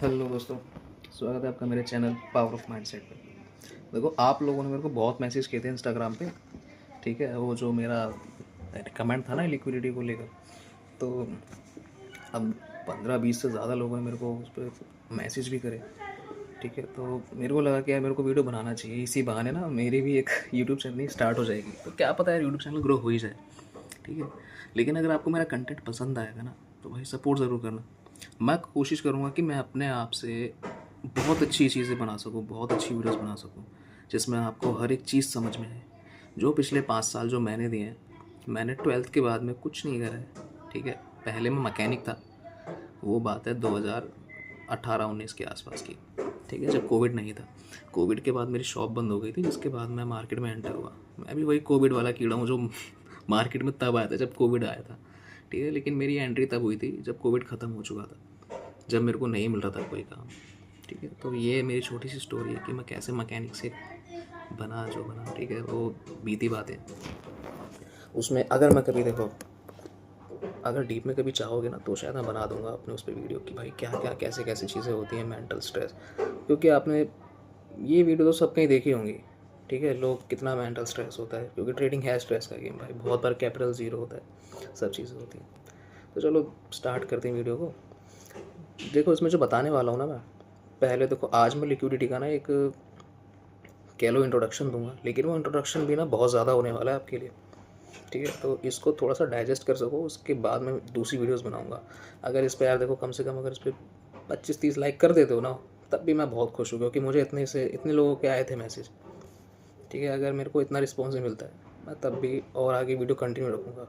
Hello दोस्तों, स्वागत है आपका मेरे चैनल पावर ऑफ माइंडसेट पे। देखो, आप लोगों ने मेरे को बहुत मैसेज किए थे इंस्टाग्राम पे। ठीक है, वो जो मेरा कमेंट था ना लिक्विडिटी को लेकर, तो अब 15-20 से ज़्यादा लोगों ने मेरे को उस पर मैसेज भी करे। ठीक है, तो मेरे को लगा कि यार मेरे को वीडियो बनाना चाहिए, इसी बहाने ना मेरी भी एक यूट्यूब चैनल स्टार्ट हो जाएगी। तो क्या पता यार यूट्यूब चैनल ग्रो हो ही जाए। ठीक है, लेकिन अगर आपको मेरा कंटेंट पसंद आएगा ना, तो भाई सपोर्ट ज़रूर करना। मैं कोशिश करूँगा कि मैं अपने आप से बहुत अच्छी चीज़ें बना सकूँ, बहुत अच्छी वीडियोस बना सकूँ, जिसमें आपको हर एक चीज़ समझ में आए। जो पिछले 5 साल जो मैंने दिए हैं, मैंने 12th के बाद में कुछ नहीं करा है। ठीक है, पहले मैं मैकेनिक था, वो बात है 2018-19 के आसपास की। ठीक है, जब कोविड नहीं था। कोविड के बाद मेरी शॉप बंद हो गई थी, जिसके बाद मैं मार्केट में एंटर हुआ। मैं भी वही कोविड वाला कीड़ा हूँ जो मार्केट में तब आया था जब कोविड आया था। ठीक है, लेकिन मेरी एंट्री तब हुई थी जब कोविड ख़त्म हो चुका था, जब मेरे को नहीं मिल रहा था कोई काम। ठीक है, तो ये मेरी छोटी सी स्टोरी है कि मैं कैसे मैकेनिक से बना जो बना। ठीक है, वो बीती बातें उसमें अगर मैं कभी देखो, अगर डीप में कभी चाहोगे ना, तो शायद मैं बना दूंगा अपने उस पर वीडियो कि भाई क्या क्या कैसे कैसे चीज़ें होती हैं, मेंटल स्ट्रेस। क्योंकि आपने ये वीडियो तो सबने ही देखी होंगी। ठीक है, लोग कितना मेंटल स्ट्रेस होता है, क्योंकि ट्रेडिंग है स्ट्रेस का गेम भाई। बहुत बार कैपिटल ज़ीरो होता है, सब चीज़ें होती हैं। तो चलो स्टार्ट करते हैं वीडियो को। देखो, इसमें जो बताने वाला हूँ ना मैं, पहले देखो, आज मैं लिक्विडिटी का ना एक कह लो इंट्रोडक्शन दूंगा, लेकिन वो इंट्रोडक्शन भी ना बहुत ज़्यादा होने वाला है आपके लिए। ठीक है, तो इसको थोड़ा सा डाइजेस्ट कर सको, उसके बाद मैं दूसरी वीडियोस बनाऊंगा। अगर इस पर यार देखो, कम से कम अगर इस पर 25-30 लाइक कर देते हो ना, तब भी मैं बहुत खुश हूँ, क्योंकि मुझे इतने लोगों के आए थे मैसेज। ठीक है, अगर मेरे को इतना रिस्पॉन्स नहीं मिलता है, मैं तब भी और आगे वीडियो कंटिन्यू रखूँगा।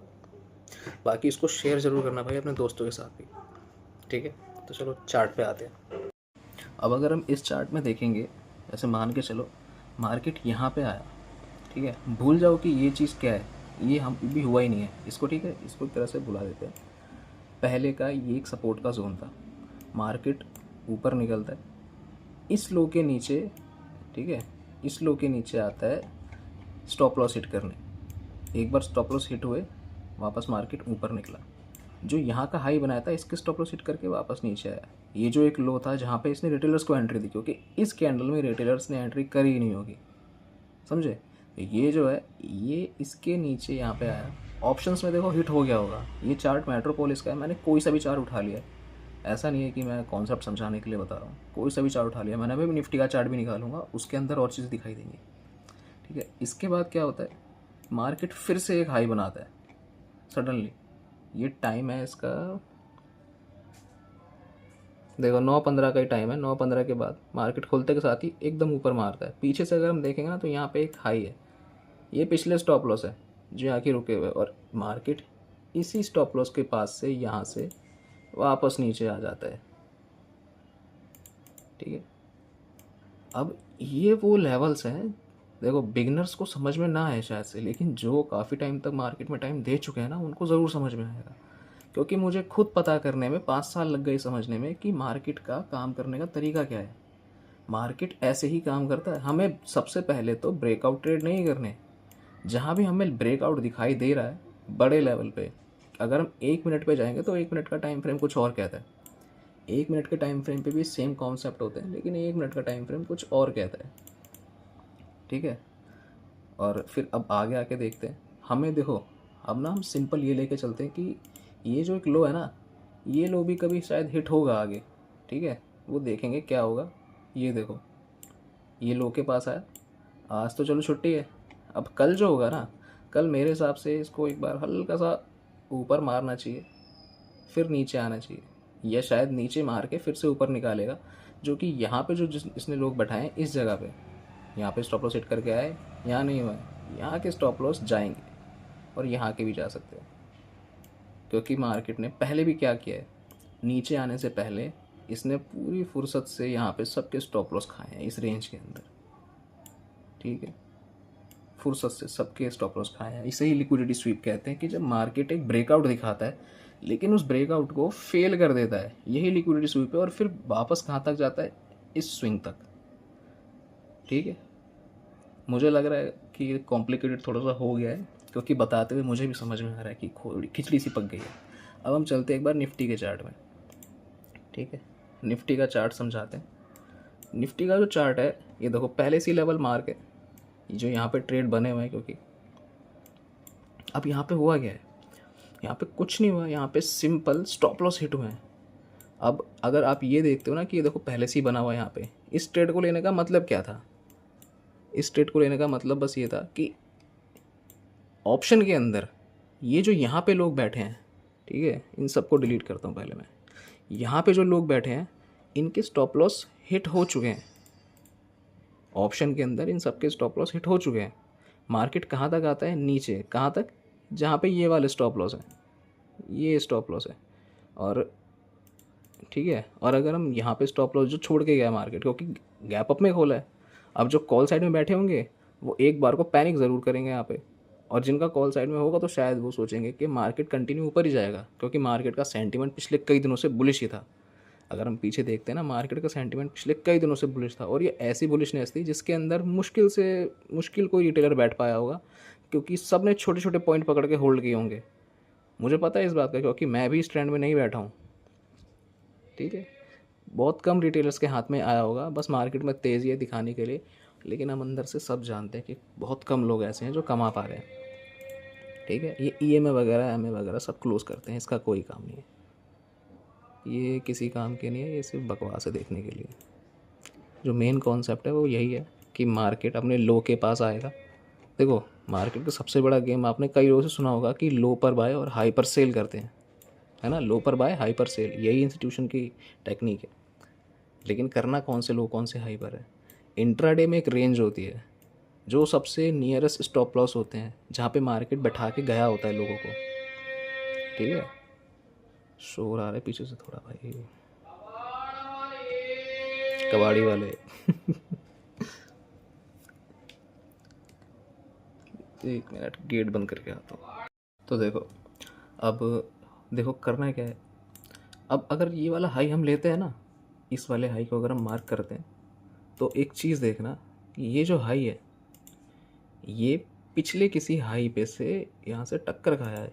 बाकी इसको शेयर ज़रूर करना भाई अपने दोस्तों के साथ भी। ठीक है, तो चलो चार्ट पे आते हैं। अब अगर हम इस चार्ट में देखेंगे, ऐसे मान के चलो मार्केट यहाँ पे आया। ठीक है, भूल जाओ कि ये चीज़ क्या है, ये हम भी हुआ ही नहीं है इसको। ठीक है, इसको एक तरह से बुला देते हैं। पहले का ये एक सपोर्ट का जोन था, मार्केट ऊपर निकलता है इस लो के नीचे। ठीक है, इस लो के नीचे आता है स्टॉप लॉस हिट करने। एक बार स्टॉप लॉस हिट हुए, वापस मार्केट ऊपर निकला। जो यहाँ का हाई बनाया था, इसके स्टॉप लॉस हिट करके वापस नीचे आया। ये जो एक लो था जहाँ पे इसने रिटेलर्स को एंट्री दी, क्योंकि इस कैंडल में रिटेलर्स ने एंट्री करी ही नहीं होगी, समझे। ये जो है, ये इसके नीचे यहाँ पे आया। ऑप्शंस में देखो हिट हो गया होगा। ये चार्ट मेट्रोपोलिस का है, मैंने कोई सा भी चार्ट उठा लिया है। ऐसा नहीं है कि मैं कॉन्सेप्ट समझाने के लिए बता रहा हूँ, कोई सा भी चार्ट उठा लिया मैंने। अभी निफ्टी का चार्ट भी निकालूंगा, उसके अंदर और चीज़ दिखाई देंगी। ठीक है, इसके बाद क्या होता है, मार्केट फिर से एक हाई बनाता है सडनली। ये टाइम है इसका, देखो 9:15 का ही टाइम है। 9:15 के बाद मार्केट खुलते के साथ ही एकदम ऊपर मारता है। पीछे से अगर हम देखेंगे ना, तो यहाँ पे एक हाई है, ये पिछले स्टॉप लॉस है जो यहाँ के रुके हुए, और मार्केट इसी स्टॉप लॉस के पास से यहाँ से वापस नीचे आ जाता है। ठीक है, अब ये वो लेवल्स हैं, देखो बिगनर्स को समझ में ना आए शायद से, लेकिन जो काफ़ी टाइम तक मार्केट में टाइम दे चुके हैं ना, उनको ज़रूर समझ में आएगा। क्योंकि मुझे खुद पता करने में 5 साल लग गए समझने में कि मार्केट का काम करने का तरीका क्या है। मार्केट ऐसे ही काम करता है। हमें सबसे पहले तो ब्रेकआउट ट्रेड नहीं करने। जहाँ भी हमें ब्रेकआउट दिखाई दे रहा है बड़े लेवल पे, अगर हम 1 मिनट पे जाएंगे तो 1 मिनट का टाइम फ्रेम कुछ और कहता है। 1 मिनट के टाइम फ्रेम पे भी सेम कॉन्सेप्ट होते हैं, लेकिन 1 मिनट का टाइम फ्रेम कुछ और कहता है। ठीक है, और फिर अब आगे आके देखते हैं। हमें देखो, अब ना हम सिंपल ये लेके चलते हैं कि ये जो एक लो है ना, ये लो भी कभी शायद हिट होगा आगे। ठीक है, वो देखेंगे क्या होगा। ये देखो, ये लो के पास आया। आज तो चलो छुट्टी है, अब कल जो होगा ना, कल मेरे हिसाब से इसको एक बार हल्का सा ऊपर मारना चाहिए, फिर नीचे आना चाहिए, या शायद नीचे मार के फिर से ऊपर निकालेगा। जो कि यहाँ पे जो जिस इसने लोग बैठाए इस जगह पे, यहाँ पे स्टॉप लॉस हिट करके आए, यहाँ नहीं हुआ है, यहाँ के स्टॉप लॉस जाएंगे और यहाँ के भी जा सकते हैं। क्योंकि मार्केट ने पहले भी क्या किया है, नीचे आने से पहले इसने पूरी फुर्सत से यहाँ पे सबके स्टॉप लॉस खाए हैं इस रेंज के अंदर। ठीक है, फुर्सत से सबके स्टॉप लॉस खाए हैं। इसे ही लिक्विडिटी स्वीप कहते हैं, कि जब मार्केट एक ब्रेकआउट दिखाता है लेकिन उस ब्रेकआउट को फेल कर देता है, यही लिक्विडिटी स्वीप है। और फिर वापस कहाँ तक जाता है, इस स्विंग तक। ठीक है, मुझे लग रहा है कि ये कॉम्प्लिकेटेड थोड़ा सा हो गया है, क्योंकि बताते हुए मुझे भी समझ में आ रहा है कि खिचड़ी सी पक गई है। अब हम चलते हैं एक बार निफ्टी के चार्ट में। ठीक है, निफ्टी का चार्ट समझाते हैं। निफ्टी का जो चार्ट है ये देखो, पहले सी लेवल मार्क है जो यहाँ पे ट्रेड बने हुए हैं, क्योंकि अब यहाँ पे हुआ क्या है, यहाँ पे कुछ नहीं हुआ, यहाँ पे सिंपल स्टॉप लॉस हिट हुए हैं। अब अगर आप ये देखते हो ना कि ये देखो पहले से ही बना हुआ है यहाँ पे, इस ट्रेड को लेने का मतलब क्या था, इस ट्रेड को लेने का मतलब बस ये था कि ऑप्शन के अंदर ये जो यहाँ पे लोग बैठे हैं, ठीक है, इन सबको डिलीट करता हूँ पहले मैं, यहाँ पे जो लोग बैठे हैं इनके स्टॉप लॉस हिट हो चुके हैं। ऑप्शन के अंदर इन सबके स्टॉप लॉस हिट हो चुके हैं। मार्केट कहाँ तक आता है, नीचे, कहाँ तक, जहाँ पे ये वाले स्टॉप लॉस है, ये स्टॉप लॉस है, और ठीक है, और अगर हम यहाँ पे स्टॉप लॉस जो छोड़ के गया मार्केट, क्योंकि गैप अप में खोला है, अब जो कॉल साइड में बैठे होंगे वो एक बार को पैनिक ज़रूर करेंगे यहाँ पे, और जिनका कॉल साइड में होगा तो शायद वो सोचेंगे कि मार्केट कंटिन्यू ऊपर ही जाएगा, क्योंकि मार्केट का सेंटीमेंट पिछले कई दिनों से बुलिश ही था। अगर हम पीछे देखते हैं ना, मार्केट का सेंटीमेंट पिछले कई दिनों से बुलिश था, और ये ऐसी बुलिशनेस थी जिसके अंदर मुश्किल कोई रिटेलर बैठ पाया होगा, क्योंकि सब ने छोटे छोटे पॉइंट पकड़ के होल्ड किए होंगे। मुझे पता है इस बात का, क्योंकि मैं भी इस ट्रेंड में नहीं बैठा हूँ, ठीक है। बहुत कम रिटेलर्स के हाथ में आया होगा, बस मार्केट में तेज़ी है दिखाने के लिए, लेकिन हम अंदर से सब जानते हैं कि बहुत कम लोग ऐसे हैं जो कमा पा रहे हैं, ठीक है। ये EMA वगैरह, MA वगैरह सब क्लोज करते हैं, इसका कोई काम नहीं है, ये किसी काम के नहीं है, ये सिर्फ बकवास है देखने के लिए। जो मेन कॉन्सेप्ट है वो यही है कि मार्केट अपने लो के पास आएगा। देखो, मार्केट का सबसे बड़ा गेम आपने कई लोगों से सुना होगा कि लो पर बाय और हाई पर सेल करते हैं, है ना, लो पर बाय हाई पर सेल, यही इंस्टीट्यूशन की टेक्निक है। लेकिन करना कौन से लो कौन से हाई पर है। इंट्राडे में एक रेंज होती है जो सबसे नियरेस्ट स्टॉप लॉस होते हैं, जहाँ पे मार्केट बैठा के गया होता है लोगों को, ठीक है। शोर आ रहा है पीछे से थोड़ा भाई, कबाड़ी वाले एक मिनट गेट बंद करके आता हूँ। तो देखो, अब देखो करना क्या है। अब अगर ये वाला हाई हम लेते हैं ना, इस वाले हाई को अगर हम मार्क करते हैं, तो एक चीज़ देखना कि ये जो हाई है ये पिछले किसी हाई पे से यहाँ से टक्कर खाया है,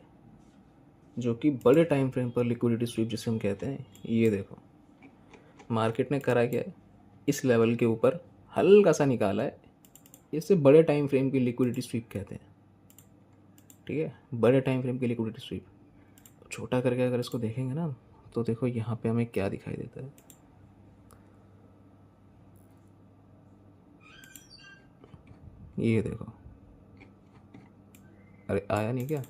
जो कि बड़े टाइम फ्रेम पर लिक्विडिटी स्वीप जिसे हम कहते हैं। ये देखो मार्केट ने करा क्या है, इस लेवल के ऊपर हल्का सा निकाला है, इसे बड़े टाइम फ्रेम की लिक्विडिटी स्वीप कहते हैं, ठीक है, बड़े टाइम फ्रेम की लिक्विडिटी स्वीप। छोटा करके अगर इसको देखेंगे ना, तो देखो यहाँ पे हमें क्या दिखाई देता है, ये देखो, अरे आया नहीं क्या,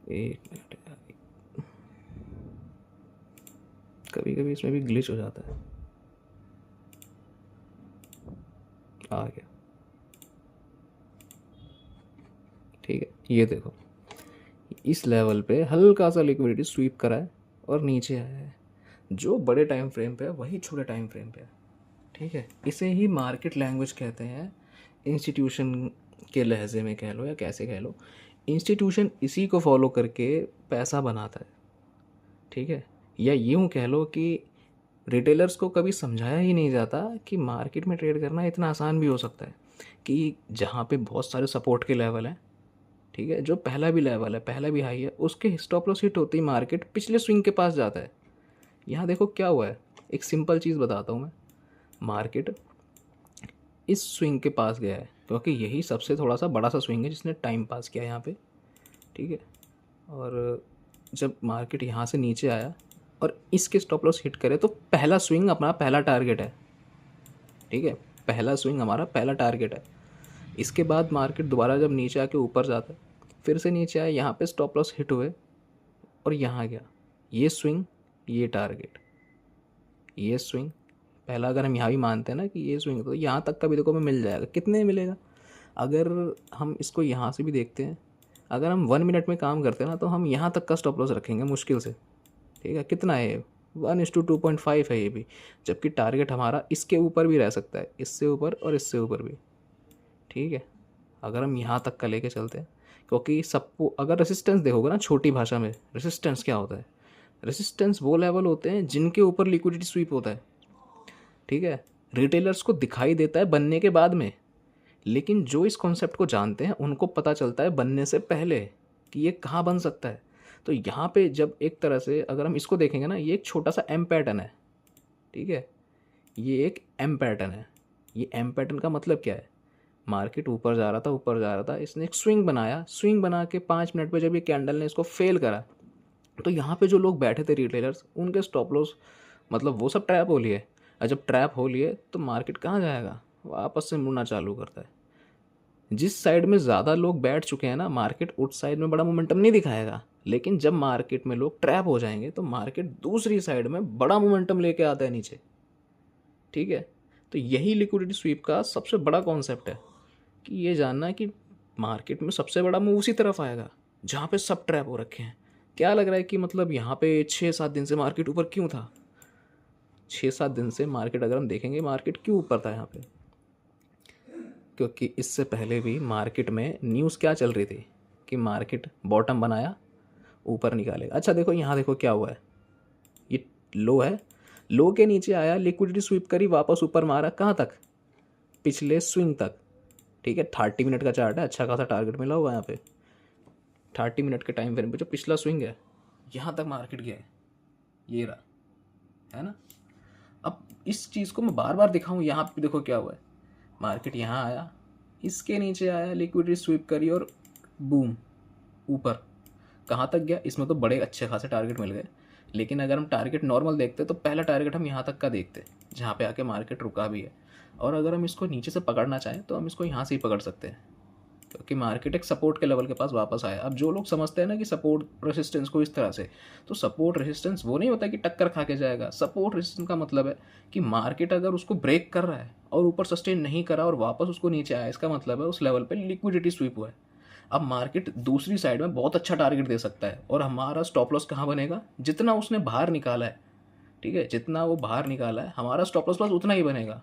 एक मिनट यार, कभी कभी इसमें भी ग्लिच हो जाता है, आ गया, ठीक है। ये देखो इस लेवल पे हल्का सा लिक्विडिटी स्वीप करा है और नीचे आया है, जो बड़े टाइम फ्रेम पे है वही छोटे टाइम फ्रेम पे है, ठीक है। इसे ही मार्केट लैंग्वेज कहते हैं, इंस्टीट्यूशन के लहजे में कह लो या कैसे कह लो, इंस्टीट्यूशन इसी को फॉलो करके पैसा बनाता है, ठीक है। या यूँ कह लो कि रिटेलर्स को कभी समझाया ही नहीं जाता कि मार्केट में ट्रेड करना इतना आसान भी हो सकता है, कि जहाँ पे बहुत सारे सपोर्ट के लेवल हैं, ठीक है, जो पहला भी लेवल है, पहला भी हाई है, उसके स्टॉप लॉस हिट होती ही मार्केट पिछले स्विंग के पास जाता है। यहाँ देखो क्या हुआ है, एक सिंपल चीज़ बताता हूँ मैं, मार्केट इस स्विंग के पास गया है, क्योंकि यही सबसे थोड़ा सा बड़ा सा स्विंग है जिसने टाइम पास किया यहाँ पे, ठीक है। और जब मार्केट यहाँ से नीचे आया और इसके स्टॉप लॉस हिट करे, तो पहला स्विंग अपना पहला टारगेट है, ठीक है, पहला स्विंग हमारा पहला टारगेट है। इसके बाद मार्केट दोबारा जब नीचे आके ऊपर जाता है, फिर से नीचे आया, यहाँ पे स्टॉप लॉस हिट हुए और यहाँ गया, ये स्विंग, ये टारगेट, ये स्विंग पहला, अगर हम यहाँ भी मानते हैं ना कि ये स्विंग, तो यहाँ तक का भी देखो में मिल जाएगा। कितने मिलेगा, अगर हम इसको यहाँ से भी देखते हैं, अगर हम 1 मिनट में काम करते हैं ना, तो हम यहाँ तक का स्टॉप लॉस रखेंगे मुश्किल से, ठीक है। कितना है, 1:2.5 है ये भी, जबकि टारगेट हमारा इसके ऊपर भी रह सकता है, इससे ऊपर और इससे ऊपर भी, ठीक है। अगर हम यहाँ तक का लेके चलते हैं, क्योंकि सबको अगर रेसिस्टेंस देखोगे ना, छोटी भाषा में रेसिस्टेंस क्या होता है, रेसिस्टेंस वो लेवल होते हैं जिनके ऊपर लिक्विडिटी स्वीप होता है, ठीक है। रिटेलर्स को दिखाई देता है बनने के बाद में, लेकिन जो इस कॉन्सेप्ट को जानते हैं उनको पता चलता है बनने से पहले कि ये कहाँ बन सकता है। तो यहाँ पे जब एक तरह से अगर हम इसको देखेंगे ना, ये एक छोटा सा एम पैटर्न है, ठीक है, ये एक एम पैटर्न है। ये एम पैटर्न का मतलब क्या है, मार्केट ऊपर जा रहा था, ऊपर जा रहा था, इसने एक स्विंग बनाया, स्विंग बना के 5 मिनट पे जब ये कैंडल ने इसको फेल करा, तो यहाँ पे जो लोग बैठे थे रिटेलर्स, उनके स्टॉप लॉस मतलब वो सब ट्रैप हो लिए। और जब ट्रैप हो लिए तो मार्केट कहाँ जाएगा, वापस से मुड़ना चालू करता है। जिस साइड में ज़्यादा लोग बैठ चुके हैं ना, मार्केट उस साइड में बड़ा मोमेंटम नहीं दिखाएगा, लेकिन जब मार्केट में लोग ट्रैप हो जाएंगे तो मार्केट दूसरी साइड में बड़ा मोमेंटम लेके आता है नीचे, ठीक है। तो यही लिक्विडिटी स्वीप का सबसे बड़ा कॉन्सेप्ट है कि ये जानना है कि मार्केट में सबसे बड़ा मूव उसी तरफ आएगा जहाँ पे सब ट्रैप हो रखे हैं। क्या लग रहा है कि मतलब यहाँ पे 6-7 दिन से मार्केट ऊपर क्यों था, 6-7 दिन से मार्केट अगर हम देखेंगे मार्केट क्यों ऊपर था यहाँ पे, क्योंकि इससे पहले भी मार्केट में न्यूज़ क्या चल रही थी कि मार्केट बॉटम बनाया, ऊपर निकालेगा। अच्छा देखो यहाँ देखो क्या हुआ है, ये लो है, लो के नीचे आया, लिक्विडिटी स्वीप करी, वापस ऊपर मारा, कहाँ तक, पिछले स्विंग तक, ठीक है। 30 मिनट का चार्ट है, अच्छा खासा टारगेट मिला हुआ है यहाँ पे। 30 मिनट के टाइम फ्रेम पे जो पिछला स्विंग है, यहाँ तक मार्केट गया है, ये रहा है ना। अब इस चीज़ को मैं बार बार दिखाऊं, यहाँ पे देखो क्या हुआ है, मार्केट यहाँ आया, इसके नीचे आया, लिक्विडिटी स्वीप करी और बूम ऊपर, कहाँ तक गया, इसमें तो बड़े अच्छे खासे टारगेट मिल गए। लेकिन अगर हम टारगेट नॉर्मल देखते तो पहला टारगेट हम यहाँ तक का देखते जहाँ पे आके मार्केट रुका भी है। और अगर हम इसको नीचे से पकड़ना चाहें तो हम इसको यहाँ से ही पकड़ सकते हैं, क्योंकि मार्केट एक सपोर्ट के लेवल के पास वापस आया। अब जो लोग समझते हैं ना कि सपोर्ट रेसिस्टेंस को इस तरह से, तो सपोर्ट रेसिस्टेंस वो नहीं होता कि टक्कर खा के जाएगा। सपोर्ट रेसिस्टेंस का मतलब है कि मार्केट अगर उसको ब्रेक कर रहा है और ऊपर सस्टेन नहीं करा और वापस उसको नीचे आया, इसका मतलब है उस लेवल पे लिक्विडिटी स्वीप हुआ है। अब मार्केट दूसरी साइड में बहुत अच्छा टारगेट दे सकता है और हमारा स्टॉप लॉस कहाँ बनेगा, जितना उसने बाहर निकाला है, ठीक है, जितना वो बाहर निकाला है हमारा स्टॉप लॉस बस उतना ही बनेगा।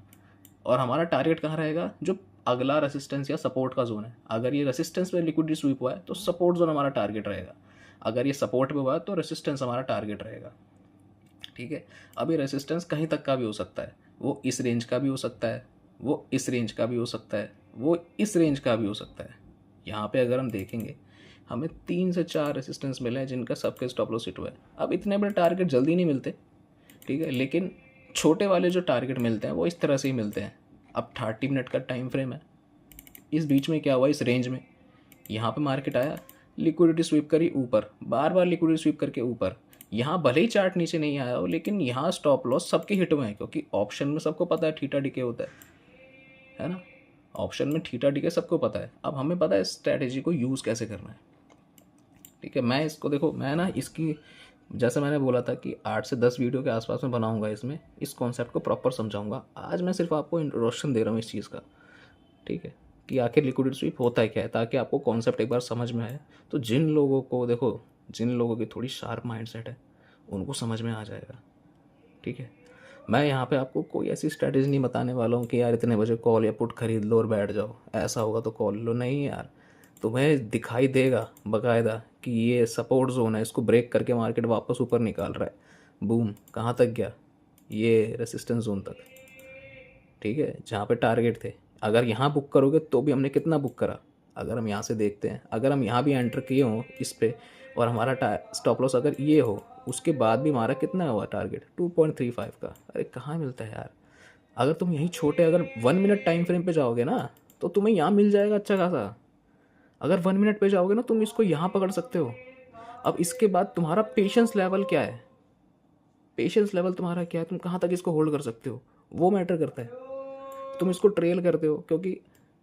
और हमारा टारगेट कहाँ रहेगा, जो अगला रेसिस्टेंस या सपोर्ट का जोन है। अगर ये रेसिस्टेंस पे लिक्विडिटी स्वीप हुआ है तो सपोर्ट जोन हमारा टारगेट रहेगा, अगर ये सपोर्ट पे हुआ है तो रेसिस्टेंस हमारा टारगेट रहेगा, ठीक है। अब ये रेसिस्टेंस कहीं तक का भी हो सकता है, वो इस रेंज का भी हो सकता है, वो इस रेंज का भी हो सकता है, वो इस रेंज का भी हो सकता है। यहाँ पे अगर हम देखेंगे हमें 3 से 4 रेसिस्टेंस मिले हैं जिनका सबके स्टॉप लॉस हिट हुआ है। अब इतने बड़े टारगेट जल्दी नहीं मिलते, ठीक है, लेकिन छोटे वाले जो टारगेट मिलते हैं वो इस तरह से ही मिलते हैं। अब 30 मिनट का टाइम फ्रेम है, इस बीच में क्या हुआ, इस रेंज में यहाँ पे मार्केट आया, लिक्विडिटी स्वीप करी ऊपर, बार बार लिक्विडिटी स्वीप करके ऊपर, यहाँ भले ही चार्ट नीचे नहीं आया हो लेकिन यहाँ स्टॉप लॉस सबके हिट हुए हैं, क्योंकि ऑप्शन में सबको पता है थीटा डीके होता है ना, ऑप्शन में थीटा डीके सबको पता है। अब हमें पता है स्ट्रैटेजी को यूज़ कैसे करना है, ठीक है। मैं इसको देखो, मैं ना इसकी, जैसे मैंने बोला था कि 8 से 10 वीडियो के आसपास में बनाऊंगा, इसमें इस कॉन्सेप्ट को प्रॉपर समझाऊंगा। आज मैं सिर्फ आपको इंट्रोडक्शन दे रहा हूँ इस चीज़ का, ठीक है, कि आखिर लिक्विडिटी स्वीप होता है क्या है, ताकि आपको कॉन्सेप्ट एक बार समझ में आए। तो जिन लोगों को देखो, जिन लोगों की थोड़ी शार्प माइंडसेट है उनको समझ में आ जाएगा, ठीक है। मैं यहाँ पे आपको कोई ऐसी स्ट्रैटेजी नहीं बताने वाला हूँ कि यार इतने बजे कॉल या पुट खरीद लो और बैठ जाओ, ऐसा होगा तो कॉल लो, नहीं यार। तुम्हें दिखाई देगा बाकायदा कि ये सपोर्ट जोन है, इसको ब्रेक करके मार्केट वापस ऊपर निकाल रहा है, बूम, कहाँ तक गया, ये रेसिस्टेंस जोन तक, ठीक है, जहाँ पे टारगेट थे। अगर यहाँ बुक करोगे तो भी हमने कितना बुक करा, अगर हम यहाँ से देखते हैं, अगर हम यहाँ भी एंटर किए हों इस पे और हमारा स्टॉप लॉस अगर ये हो, उसके बाद भी हमारा कितना हुआ टारगेट 2.35 का। अरे कहाँ मिलता है यार, अगर तुम यहीं छोटे अगर 1 मिनट टाइम फ्रेम पे जाओगे ना तो तुम्हें यहाँ मिल जाएगा अच्छा खासा। अगर 1 मिनट पे जाओगे ना तुम इसको यहाँ पकड़ सकते हो। अब इसके बाद तुम्हारा पेशेंस लेवल क्या है, पेशेंस लेवल तुम्हारा क्या है, तुम कहाँ तक इसको होल्ड कर सकते हो, वो मैटर करता है। तुम इसको ट्रेल करते हो, क्योंकि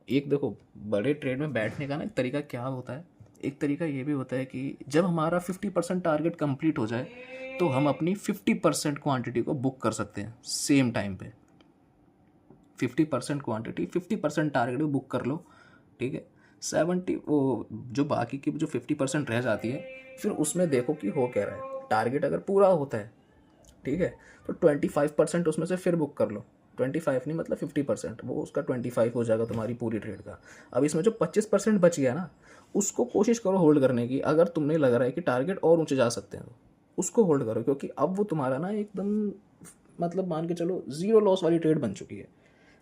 एक देखो बड़े ट्रेड में बैठने का ना एक तरीका क्या होता है, एक तरीका ये भी होता है कि जब हमारा 50% टारगेट कंप्लीट हो जाए तो हम अपनी 50% क्वांटिटी को बुक कर सकते हैं सेम टाइम पे। 50% क्वांटिटी 50% टारगेट को बुक कर लो, ठीक है। 70 वो जो बाकी की जो 50% रह जाती है फिर उसमें देखो कि हो क्या रहा है। टारगेट अगर पूरा होता है, ठीक है, तो 25% उसमें से फिर बुक कर लो, 25 नहीं मतलब 50%, वो उसका 25 हो जाएगा तुम्हारी पूरी ट्रेड का। अब इसमें जो 25% बच गया ना उसको कोशिश करो होल्ड करने की। अगर तुमने लग रहा है कि टारगेट और ऊंचे जा सकते हैं तो उसको होल्ड करो, क्योंकि अब वो तुम्हारा ना एकदम मतलब मान के चलो ज़ीरो लॉस वाली ट्रेड बन चुकी है।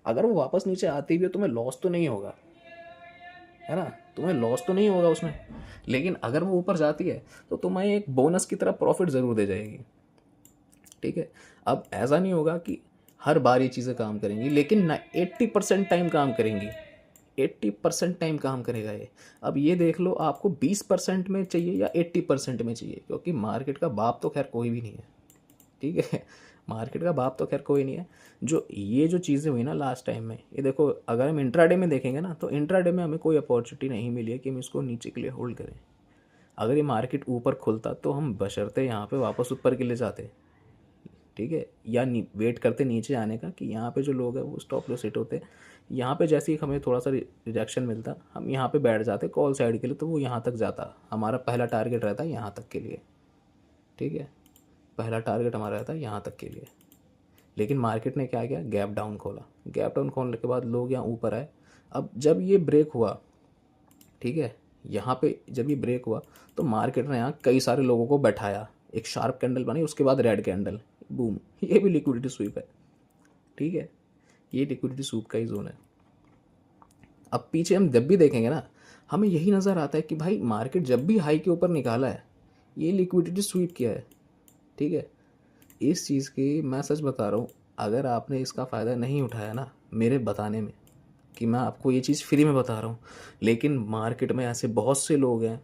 अगर वो वापस नीचे आती भी है तुम्हें लॉस तो नहीं होगा, है ना, तुम्हें लॉस तो नहीं होगा उसमें, लेकिन अगर वो ऊपर जाती है तो तुम्हें एक बोनस की तरह प्रॉफिट ज़रूर दे जाएगी। ठीक है, अब ऐसा नहीं होगा कि हर बार ये चीज़ें काम करेंगी, लेकिन ना 80% टाइम काम करेंगी, 80% टाइम काम करेगा ये। अब ये देख लो आपको 20% में चाहिए या 80% में चाहिए, क्योंकि मार्केट का बाप तो खैर कोई भी नहीं है। ठीक है, मार्केट का बाप तो खैर कोई नहीं है। जो ये जो चीज़ें हुई ना लास्ट टाइम में, ये देखो अगर हम इंट्राडे में देखेंगे ना, तो इंट्राडे में हमें कोई अपॉर्चुनिटी नहीं मिली है कि हम इसको नीचे के लिए होल्ड करें। अगर ये मार्केट ऊपर खुलता तो हम बशर्ते यहाँ पे वापस ऊपर के लिए जाते। ठीक है, या वेट करते नीचे आने का कि यहाँ पे जो लोग हैं वो स्टॉप लॉस हिट होते, यहाँ पे जैसे ही हमें थोड़ा सा रिजेक्शन मिलता हम यहाँ पे बैठ जाते कॉल साइड के लिए, तो वो यहाँ तक जाता। हमारा पहला टारगेट रहता है यहाँ तक के लिए। ठीक है, पहला टारगेट हमारा रहता है यहाँ तक के लिए। लेकिन मार्केट ने क्या किया, गैप डाउन खोला। गैप डाउन खोलने के बाद लोग यहाँ ऊपर आए। अब जब ये ब्रेक हुआ, ठीक है, यहाँ पे जब ये ब्रेक हुआ तो मार्केट ने यहाँ कई सारे लोगों को बैठाया, एक शार्प कैंडल बनी, उसके बाद रेड कैंडल, बूम, ये भी लिक्विडिटी स्वीप है। ठीक है, ये लिक्विडिटी स्वीप का ही जोन है। अब पीछे हम जब भी देखेंगे ना, हमें यही नज़र आता है कि भाई मार्केट जब भी हाई के ऊपर निकाला है ये लिक्विडिटी स्वीप किया है। ठीक है, इस चीज़ की मैं सच बता रहा हूँ, अगर आपने इसका फ़ायदा नहीं उठाया ना मेरे बताने में कि मैं आपको ये चीज़ फ्री में बता रहा हूँ, लेकिन मार्केट में ऐसे बहुत से लोग हैं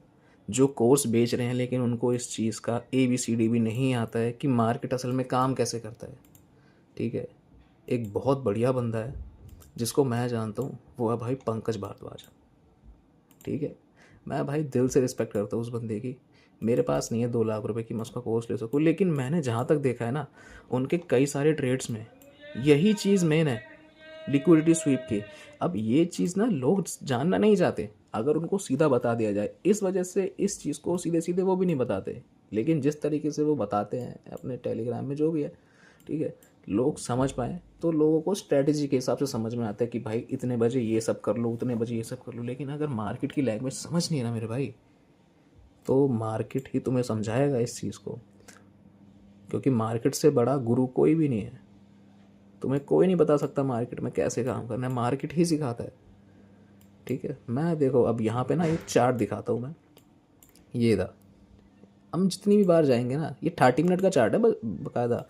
जो कोर्स बेच रहे हैं, लेकिन उनको इस चीज़ का ABCD भी नहीं आता है कि मार्केट असल में काम कैसे करता है। ठीक है, एक बहुत बढ़िया बंदा है जिसको मैं जानता हूँ, वो है भाई पंकज भारद्वाज। ठीक है, मैं भाई दिल से रिस्पेक्ट करता हूँ उस बंदे की। मेरे पास नहीं है 2 लाख रुपए की मैं उसका कोर्स ले सकूँ, लेकिन मैंने जहाँ तक देखा है ना, उनके कई सारे ट्रेड्स में यही चीज़ मेन है, लिक्विडिटी स्वीप की। अब ये चीज़ ना लोग जानना नहीं चाहते, अगर उनको सीधा बता दिया जाए, इस वजह से इस चीज़ को सीधे सीधे वो भी नहीं बताते, लेकिन जिस तरीके से वो बताते हैं अपने टेलीग्राम में जो भी है, ठीक है, लोग समझ पाएँ तो लोगों को स्ट्रैटेजी के हिसाब से समझ में आता है कि भाई इतने बजे ये सब कर लो, उतने बजे ये सब कर लो। लेकिन अगर मार्केट की लैंग्वेज समझ नहीं है ना मेरे भाई, तो मार्केट ही तुम्हें समझाएगा इस चीज़ को, क्योंकि मार्केट से बड़ा गुरु कोई भी नहीं है। तुम्हें कोई नहीं बता सकता मार्केट में कैसे काम करना है, मार्केट ही सिखाता है। ठीक है, मैं देखो अब यहाँ पे ना एक चार्ट दिखाता हूँ मैं, ये था, हम जितनी भी बार जाएंगे ना, ये 30 मिनट का चार्ट है, बकायदा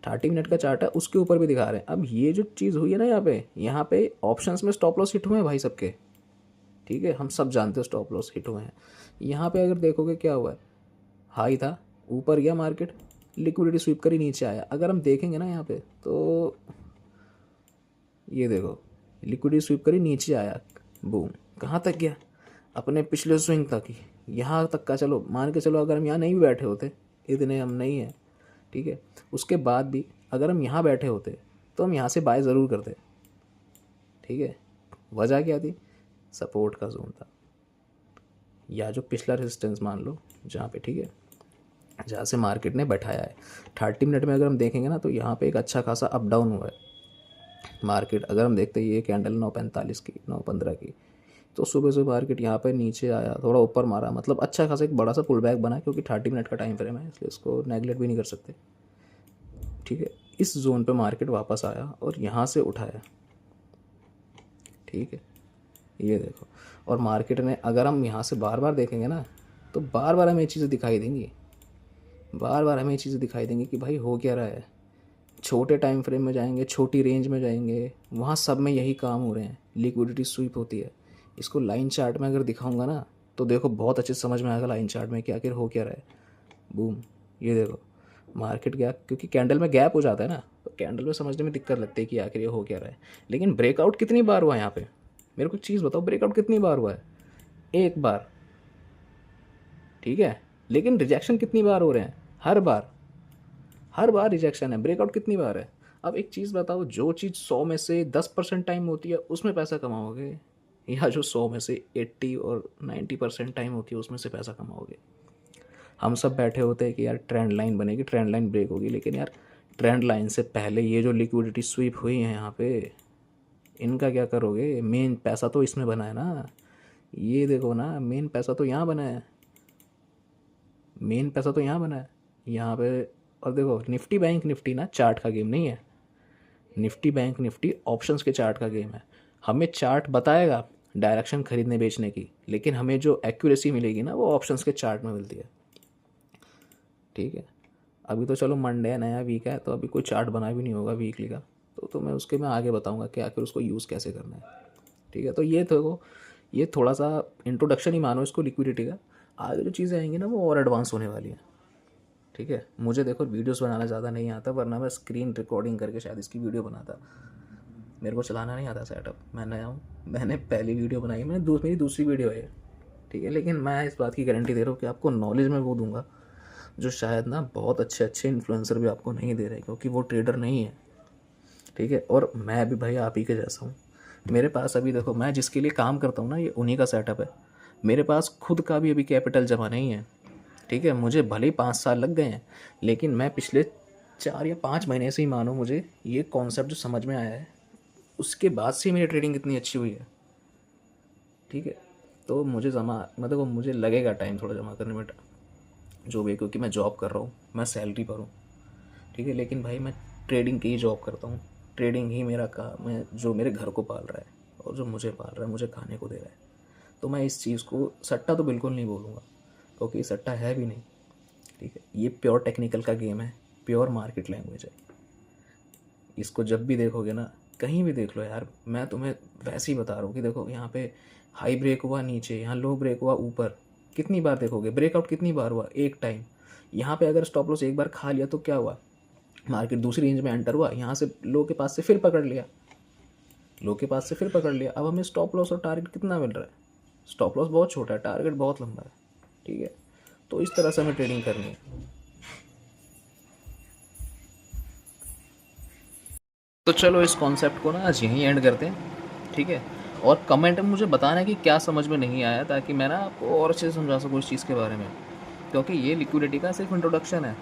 30 मिनट का चार्ट है, उसके ऊपर भी दिखा रहे हैं। अब ये जो चीज़ हुई है ना, यहाँ पे ऑप्शंस में स्टॉप लॉस हिट हुए हैं भाई सबके। ठीक है, हम सब जानते हो स्टॉप लॉस हिट हुए हैं। यहाँ पे अगर देखोगे क्या हुआ है, हाई था, ऊपर गया मार्केट, लिक्विडिटी स्वीप करी, नीचे आया। अगर हम देखेंगे ना यहाँ पे, तो ये देखो लिक्विडिटी स्वीप करी, नीचे आया, बूम, कहाँ तक गया, अपने पिछले स्विंग तक ही, यहाँ तक का। चलो मान के चलो अगर हम यहाँ नहीं भी बैठे होते, इतने हम नहीं हैं, ठीक है, उसके बाद भी अगर हम यहाँ बैठे होते तो हम यहाँ से बाय ज़रूर करते। ठीक है, वजह क्या थी, सपोर्ट का जोन था, या जो पिछला रेजिस्टेंस मान लो जहाँ पे, ठीक है, जहाँ से मार्केट ने बैठाया है। 30 मिनट में अगर हम देखेंगे ना, तो यहाँ पे एक अच्छा खासा अप डाउन हुआ है मार्केट। अगर हम देखते हैं ये कैंडल 9:45 की, 9:15 की, तो सुबह से मार्केट यहाँ पे नीचे आया, थोड़ा ऊपर मारा, मतलब अच्छा खासा एक बड़ा सा पुल बैक बना, क्योंकि 30 मिनट का टाइम फ्रेम है, इसलिए इसको नेगलेक्ट भी नहीं कर सकते। ठीक है, इस जोन पे मार्केट वापस आया और यहाँ से उठाया। ठीक है, ये देखो, और मार्केट ने अगर हम यहाँ से बार बार देखेंगे ना, तो बार बार हमें ये चीज़ें दिखाई देंगी, बार बार हमें ये चीज़ें दिखाई देंगी कि भाई हो क्या रहा है। छोटे टाइम फ्रेम में जाएंगे, छोटी रेंज में जाएंगे, वहाँ सब में यही काम हो रहे हैं, लिक्विडिटी स्वीप होती है। इसको लाइन चार्ट में अगर दिखाऊंगा ना, तो देखो बहुत अच्छे समझ में आएगा लाइन चार्ट में कि आखिर हो क्या रहा है। बूम, ये देखो मार्केट गया, क्योंकि कैंडल में गैप हो जाता है ना, तो कैंडल में समझने में दिक्कत लगती है कि आखिर ये हो क्या रहा है। लेकिन ब्रेकआउट कितनी बार हुआ है यहाँ पे, मेरे को एक चीज़ बताओ, ब्रेकआउट कितनी बार हुआ है, एक बार। ठीक है, लेकिन रिजेक्शन कितनी बार हो रहे हैं, हर बार, हर बार रिजेक्शन है। ब्रेकआउट कितनी बार है। अब एक चीज़ बताओ, जो चीज़ 100 में से 10% टाइम होती है उसमें पैसा कमाओगे, या जो 100 में से 80 और 90% टाइम होती है उसमें से पैसा कमाओगे। हम सब बैठे होते हैं कि यार ट्रेंड लाइन बनेगी, ट्रेंड लाइन ब्रेक होगी, लेकिन यार ट्रेंड लाइन से पहले ये जो लिक्विडिटी स्वीप हुई है यहाँ पे, इनका क्या करोगे। मेन पैसा तो इसमें बना है ना, ये देखो ना, मेन पैसा तो यहाँ बना है, मेन पैसा तो यहाँ बना है, यहाँ पे। और देखो निफ्टी बैंक निफ्टी ना चार्ट का गेम नहीं है, निफ्टी बैंक निफ्टी ऑप्शंस के चार्ट का गेम है। हमें चार्ट बताएगा, डायरेक्शन खरीदने बेचने की, लेकिन हमें जो एक्यूरेसी मिलेगी ना वो ऑप्शंस के चार्ट में मिलती है। ठीक है, अभी तो चलो मंडे है, नया वीक है, तो अभी कोई चार्ट बना भी नहीं होगा वीकली का, तो मैं आगे बताऊंगा कि आखिर उसको यूज़ कैसे करना है। ठीक है, तो ये थोड़ा सा इंट्रोडक्शन ही मानो इसको लिक्विडिटी का। आगे जो चीज़ें आएंगी ना वो और एडवांस होने वाली हैं। ठीक है, मुझे देखो वीडियोस बनाना ज़्यादा नहीं आता, वरना मैं स्क्रीन रिकॉर्डिंग करके शायद इसकी वीडियो बनाता। मेरे को चलाना नहीं आता सेटअप, मैं नया हूँ, मैंने पहली वीडियो बनाई, मेरी दूसरी वीडियो है। ठीक है, लेकिन मैं इस बात की गारंटी दे रहा हूँ कि आपको नॉलेज में वो दूंगा जो शायद ना बहुत अच्छे अच्छे इन्फ्लुएंसर भी आपको नहीं दे रहे, क्योंकि वो ट्रेडर नहीं है। ठीक है, और मैं भी भाई आप ही के जैसा हूँ। मेरे पास अभी देखो, मैं जिसके लिए काम करता हूँ ना, ये उन्हीं का सेटअप है। मेरे पास खुद का भी अभी कैपिटल जमा नहीं है। ठीक है, मुझे भले ही 5 साल लग गए हैं, लेकिन मैं पिछले 4 या 5 महीने से ही मानो मुझे ये कॉन्सेप्ट जो समझ में आया है, उसके बाद से मेरी ट्रेडिंग इतनी अच्छी हुई है। ठीक है, तो मुझे लगेगा टाइम थोड़ा जमा करने में, जो भी, क्योंकि मैं जॉब कर रहा हूँ, मैं सैलरी पर हूँ। ठीक है, लेकिन भाई मैं ट्रेडिंग की ही जॉब करता हूँ। ट्रेडिंग ही मेरा काम है जो मेरे घर को पाल रहा है और जो मुझे पाल रहा है, मुझे खाने को दे रहा है। तो मैं इस चीज़ को सट्टा तो बिल्कुल नहीं बोलूँगा, क्योंकि ये सट्टा है भी नहीं। ठीक है, ये प्योर टेक्निकल का गेम है, प्योर मार्केट लैंग्वेज है। इसको जब भी देखोगे ना, कहीं भी देख लो यार, मैं तुम्हें वैसे ही बता रहा हूँ कि देखो यहाँ पे हाई ब्रेक हुआ नीचे, यहाँ लो ब्रेक हुआ ऊपर, कितनी बार देखोगे ब्रेकआउट कितनी बार हुआ, एक टाइम। यहाँ पे अगर स्टॉप लॉस एक बार खा लिया तो क्या हुआ, मार्केट दूसरी रेंज में एंटर हुआ, यहाँ से लो के पास से फिर पकड़ लिया, अब हमें स्टॉप लॉस और टारगेट कितना मिल रहा है, स्टॉप लॉस बहुत छोटा है, टारगेट बहुत लंबा है। ठीक है, तो इस तरह से हमें ट्रेडिंग करनी है। तो चलो इस कॉन्सेप्ट को ना आज यहीं एंड करते हैं। ठीक है, और कमेंट में मुझे बताना है कि क्या समझ में नहीं आया, ताकि मैं ना आपको और अच्छे से समझा सकूँ इस चीज़ के बारे में, क्योंकि ये लिक्विडिटी का सिर्फ इंट्रोडक्शन है।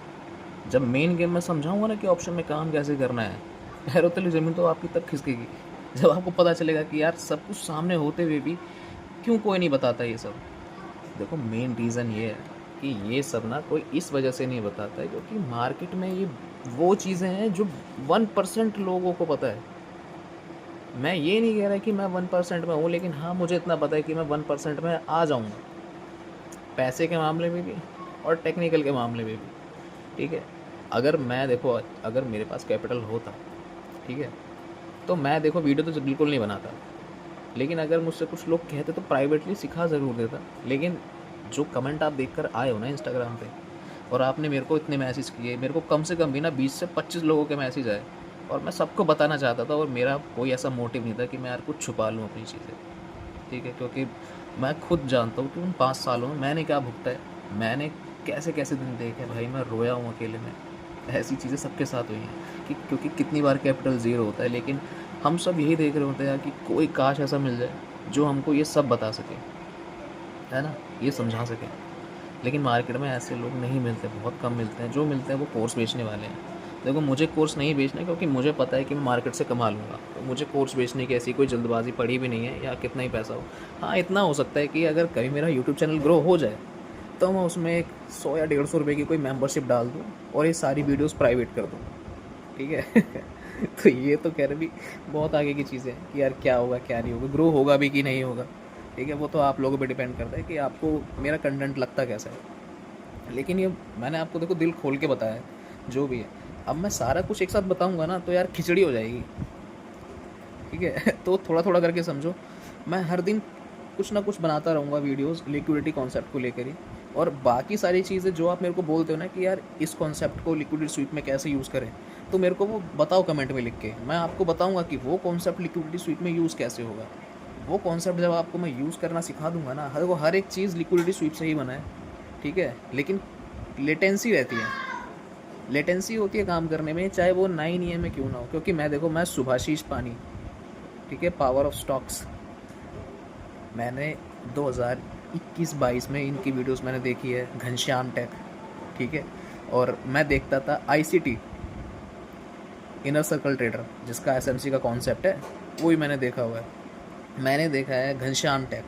जब मेन गेम में समझाऊंगा ना कि ऑप्शन में काम कैसे करना है, पैरों तले ज़मीन तो आपकी तब खिसकेगी जब आपको पता चलेगा कि यार सब कुछ सामने होते हुए भी क्यों कोई नहीं बताता ये सब। देखो मेन रीज़न ये है कि ये सब ना कोई इस वजह से नहीं बताता है क्योंकि मार्केट में ये वो चीज़ें हैं जो 1% लोगों को पता है। मैं ये नहीं कह रहा कि मैं 1% में हूँ, लेकिन हाँ मुझे इतना पता है कि मैं 1% में आ जाऊँगा, पैसे के मामले में भी और टेक्निकल के मामले में भी। ठीक है, अगर मेरे पास कैपिटल होता, ठीक है, तो मैं देखो वीडियो तो बिल्कुल नहीं बनाता, लेकिन अगर मुझसे कुछ लोग कहते तो प्राइवेटली सिखा ज़रूर देता। लेकिन जो कमेंट आप देखकर आए हो ना इंस्टाग्राम पे, और आपने मेरे को इतने मैसेज किए, मेरे को कम से कम भी ना 20 से 25 लोगों के मैसेज आए, और मैं सबको बताना चाहता था, और मेरा कोई ऐसा मोटिव नहीं था कि मैं यार कुछ छुपा लूँ अपनी चीज़ें। ठीक है, क्योंकि मैं खुद जानता हूँ कि उन 5 सालों में मैंने क्या भुगता है, मैंने कैसे कैसे दिन देखे भाई, मैं रोया हूँ अकेले में। ऐसी चीज़ें सबके साथ हुई हैं कि क्योंकि कितनी बार कैपिटल ज़ीरो होता है, लेकिन हम सब यही देख रहे होते हैं कि कोई काश ऐसा मिल जाए जो हमको ये सब बता सके, है ना, ये समझा सके। लेकिन मार्केट में ऐसे लोग नहीं मिलते, बहुत कम मिलते हैं। जो मिलते हैं वो कोर्स बेचने वाले हैं। देखो मुझे कोर्स नहीं बेचना, क्योंकि मुझे पता है कि मैं मार्केट से कमा लूँगा, तो मुझे कोर्स बेचने की ऐसी कोई जल्दबाजी पड़ी भी नहीं है, या कितना ही पैसा हो। हाँ इतना हो सकता है कि अगर कभी मेरा यूट्यूब चैनल ग्रो हो जाए तो मैं उसमें एक 100 या 150 रुपये की कोई मेंबरशिप डाल दूँ और ये सारी वीडियोस प्राइवेट कर दूँ। ठीक है तो ये तो खैर भी बहुत आगे की चीज़ें हैं कि यार क्या होगा क्या नहीं होगा, ग्रो होगा भी कि नहीं होगा। ठीक है, वो तो आप लोगों पे डिपेंड करता है कि आपको मेरा कंटेंट लगता कैसा है। लेकिन ये मैंने आपको देखो दिल खोल के बताया है जो भी है। अब मैं सारा कुछ एक साथ बताऊंगा ना तो यार खिचड़ी हो जाएगी। ठीक है तो थोड़ा थोड़ा करके समझो, मैं हर दिन कुछ ना कुछ बनाता रहूँगा वीडियोस लिक्विडिटी कॉन्सेप्ट को लेकर ही, और बाकी सारी चीज़ें जो आप मेरे को बोलते हो ना कि यार इस कॉन्सेप्ट को लिक्विडिटी स्वीप में कैसे यूज़ करें, तो मेरे को वो बताओ कमेंट में लिख के, मैं आपको बताऊंगा कि वो कॉन्सेप्ट लिक्विडिटी स्वीप में यूज़ कैसे होगा। वो कॉन्सेप्ट जब आपको मैं यूज़ करना सिखा दूंगा ना, हर एक चीज़ लिक्विडिटी स्वीप से ही बना है। ठीक है, लेकिन लेटेंसी रहती है, लेटेंसी होती है काम करने में, चाहे वो 9 AM में क्यों ना हो। क्योंकि मैं सुभाशीष पानी, ठीक है, पावर ऑफ स्टॉक्स, मैंने 2021-22 में इनकी वीडियोस मैंने देखी है, घनश्याम टेक। ठीक है, और मैं देखता था ICT, इनर सर्कल ट्रेडर, जिसका SMC का कॉन्सेप्ट है, वो भी मैंने देखा हुआ है। मैंने देखा है घनश्याम टेक।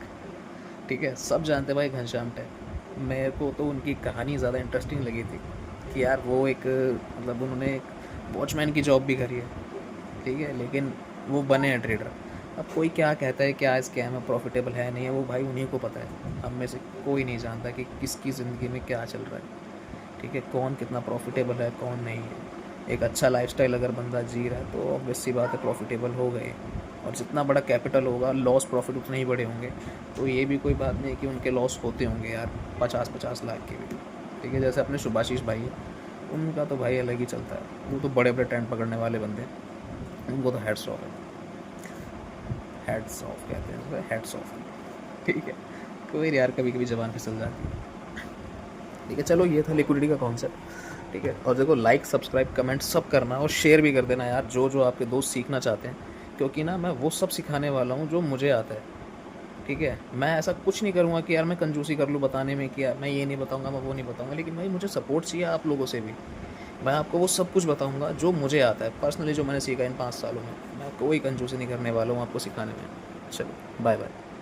ठीक है, सब जानते भाई घनश्याम टेक। मेरे को तो उनकी कहानी ज़्यादा इंटरेस्टिंग लगी थी कि यार वो एक उन्होंने एक वॉचमैन की जॉब भी करी है। ठीक है, लेकिन वो बने हैं ट्रेडर। अब कोई क्या कहता है क्या स्कैम है, प्रॉफिटेबल है नहीं है, वो भाई उन्हीं को पता है। हम में से कोई नहीं जानता कि किसकी ज़िंदगी में क्या चल रहा है, ठीक है, कौन कितना प्रॉफिटेबल है कौन नहीं है। एक अच्छा लाइफस्टाइल अगर बंदा जी रहा है तो ऑब्वियस सी बात है प्रॉफिटेबल हो गए, और जितना बड़ा कैपिटल होगा लॉस प्रॉफिट उतने ही बड़े होंगे। तो ये भी कोई बात नहीं कि उनके लॉस होते होंगे यार 50-50 लाख के भी, ठीक है। जैसे अपने शुभाशीष भाई है, उनका तो भाई अलग ही चलता है, वो तो बड़े बड़े ट्रेंड पकड़ने वाले बंदे हैं, उनको तो हेड्स ऑफ है, हेड्स ऑफ कहते हैं, हेड्स ऑफ, ठीक है। कोई यार कभी कभी ज़बान फिसल जाती है, ठीक है। चलो ये था लिक्विडिटी का कॉन्सेप्ट, ठीक है। और देखो लाइक सब्सक्राइब कमेंट सब करना और शेयर भी कर देना यार, जो जो आपके दोस्त सीखना चाहते हैं, क्योंकि ना मैं वो सब सिखाने वाला हूँ जो मुझे आता है, ठीक है। मैं ऐसा कुछ नहीं करूँगा कि यार मैं कंजूसी कर लूँ बताने में कि यार मैं ये नहीं बताऊँगा मैं वो नहीं बताऊँगा, लेकिन भाई मुझे सपोर्ट चाहिए आप लोगों से भी। मैं आपको वो सब कुछ बताऊँगा जो मुझे आता है पर्सनली, जो मैंने सीखा इन 5 सालों में। मैं कोई कंजूसी नहीं करने वाला हूँ आपको सिखाने में। चलो बाय बाय।